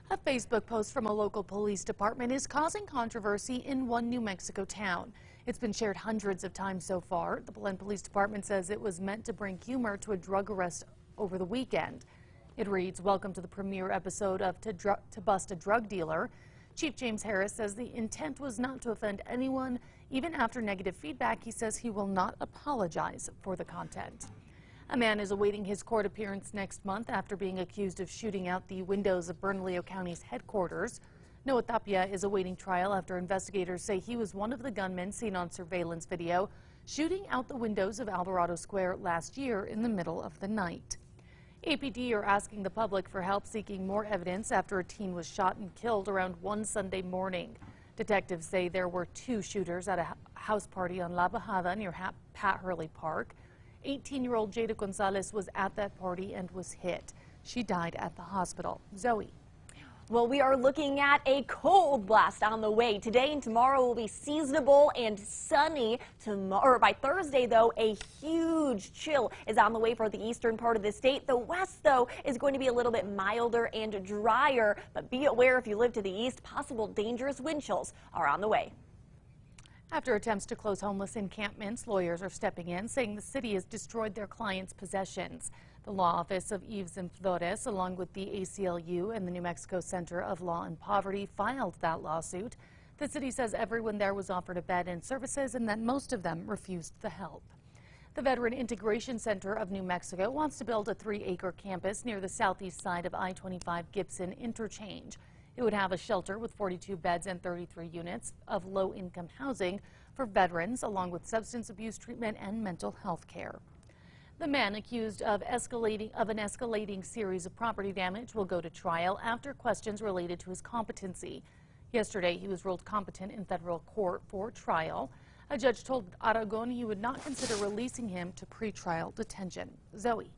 A Facebook post from a local police department is causing controversy in one New Mexico town. It's been shared hundreds of times so far. The Belen Police Department says it was meant to bring humor to a drug arrest over the weekend. It reads, "Welcome to the premiere episode of To Bust a Drug Dealer." Chief James Harris says the intent was not to offend anyone. Even after negative feedback, he says he will not apologize for the content. A man is awaiting his court appearance next month after being accused of shooting out the windows of Bernalillo County's headquarters. Noah Tapia is awaiting trial after investigators say he was one of the gunmen seen on surveillance video shooting out the windows of Alvarado Square last year in the middle of the night. APD are asking the public for help seeking more evidence after a teen was shot and killed around 1 Sunday morning. Detectives say there were 2 shooters at a house party on La Bajada near Pat Hurley Park. 18-year-old Jada Gonzalez was at that party and was hit. She died at the hospital. Zoe. Well, we are looking at a cold blast on the way. Today and tomorrow will be seasonable and sunny. By Thursday, though, a huge chill is on the way for the eastern part of the state. The west, though, is going to be a little bit milder and drier. But be aware if you live to the east, possible dangerous wind chills are on the way. After attempts to close homeless encampments, lawyers are stepping in, saying the city has destroyed their clients' possessions. The law office of Yves and Flores, along with the ACLU and the New Mexico Center of Law and Poverty, filed that lawsuit. The city says everyone there was offered a bed and services and that most of them refused the help. The Veteran Integration Center of New Mexico wants to build a 3-acre campus near the southeast side of I-25 Gibson interchange. It would have a shelter with 42 beds and 33 units of low-income housing for veterans, along with substance abuse treatment and mental health care. The man accused of an escalating series of property damage will go to trial after questions related to his competency. Yesterday, he was ruled competent in federal court for trial. A judge told Aragon he would not consider releasing him to pretrial detention. Zoe.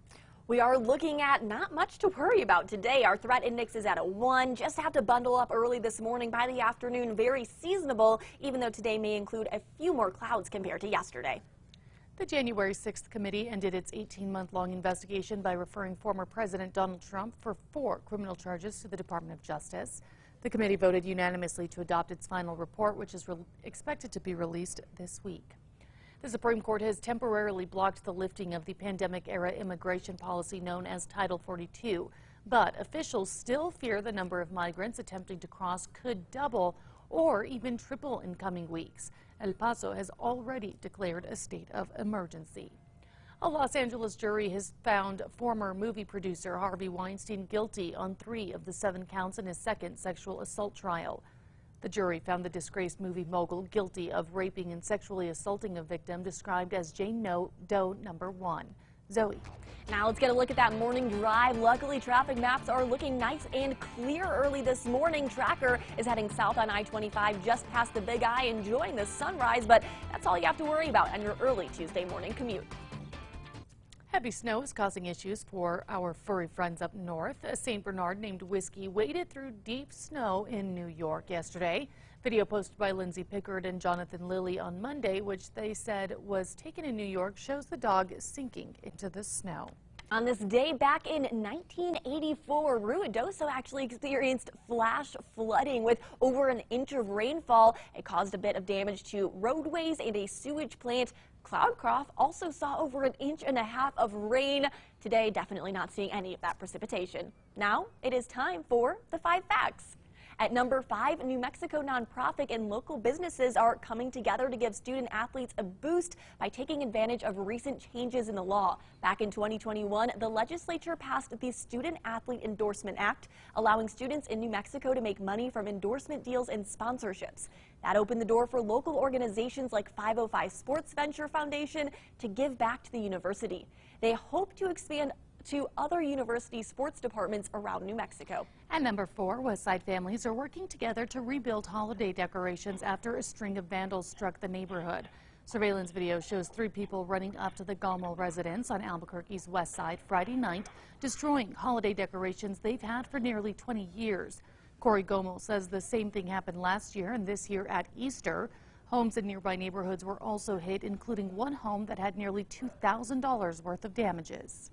We are looking at not much to worry about today. Our threat index is at a 1. Just have to bundle up early this morning. By the afternoon, very seasonable, even though today may include a few more clouds compared to yesterday. The January 6th committee ended its 18-month-long investigation by referring former President Donald Trump for 4 criminal charges to the Department of Justice. The committee voted unanimously to adopt its final report, which is expected to be released this week. The Supreme Court has temporarily blocked the lifting of the pandemic-era immigration policy known as Title 42, but officials still fear the number of migrants attempting to cross could double or even triple in coming weeks. El Paso has already declared a state of emergency. A Los Angeles jury has found former movie producer Harvey Weinstein guilty on 3 of the 7 counts in his second sexual assault trial. The jury found the disgraced movie mogul guilty of raping and sexually assaulting a victim described as Jane Doe number 1. Zoe. Now let's get a look at that morning drive. Luckily, traffic maps are looking nice and clear early this morning. Tracker is heading south on I-25 just past the Big I, enjoying the sunrise, but that's all you have to worry about on your early Tuesday morning commute. Heavy snow is causing issues for our furry friends up north. A St. Bernard named Whiskey waded through deep snow in New York yesterday. Video posted by Lindsay Pickard and Jonathan Lilly on Monday, which they said was taken in New York, shows the dog sinking into the snow. On this day back in 1984, Ruidoso actually experienced flash flooding with over an inch of rainfall. It caused a bit of damage to roadways and a sewage plant. Cloudcroft also saw over 1.5 inches of rain. Today, definitely not seeing any of that precipitation. Now, it is time for the 5 facts. At number 5, New Mexico nonprofit and local businesses are coming together to give student athletes a boost by taking advantage of recent changes in the law. Back in 2021, the legislature passed the Student Athlete Endorsement Act, allowing students in New Mexico to make money from endorsement deals and sponsorships. That opened the door for local organizations like 505 Sports Venture Foundation to give back to the university. They hope to expand to other university sports departments around New Mexico. And number 4, Westside families are working together to rebuild holiday decorations after a string of vandals struck the neighborhood. Surveillance video shows 3 people running up to the Gamo residence on Albuquerque's west side Friday night, destroying holiday decorations they've had for nearly 20 years. Corey Gomo says the same thing happened last year and this year at Easter. Homes in nearby neighborhoods were also hit, including one home that had nearly $2,000 worth of damages.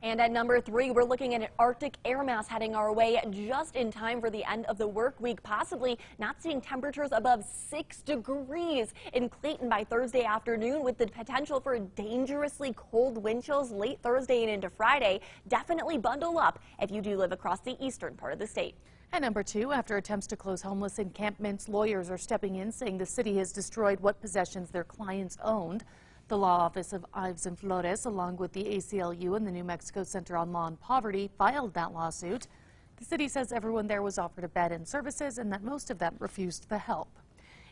And at number 3, we're looking at an Arctic air mass heading our way just in time for the end of the work week, possibly not seeing temperatures above 6 degrees in Clayton by Thursday afternoon, with the potential for dangerously cold wind chills late Thursday and into Friday. Definitely bundle up if you do live across the eastern part of the state. At number 2, after attempts to close homeless encampments, lawyers are stepping in, saying the city has destroyed what possessions their clients owned. The law office of Ives and Flores, along with the ACLU and the New Mexico Center on Law and Poverty, filed that lawsuit. The city says everyone there was offered a bed and services and that most of them refused the help.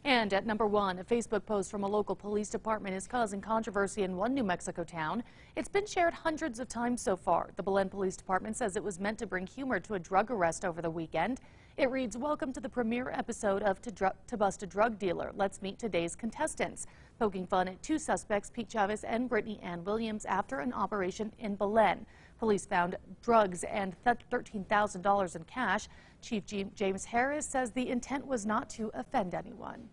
And at number 1, a Facebook post from a local police department is causing controversy in one New Mexico town. It's been shared hundreds of times so far. The Belen Police Department says it was meant to bring humor to a drug arrest over the weekend. It reads, "Welcome to the premiere episode of To Bust a Drug Dealer. Let's meet today's contestants." Poking fun at 2 suspects, Pete Chavez and Brittany Ann Williams, after an operation in Belen. Police found drugs and $13,000 in cash. Chief James Harris says the intent was not to offend anyone.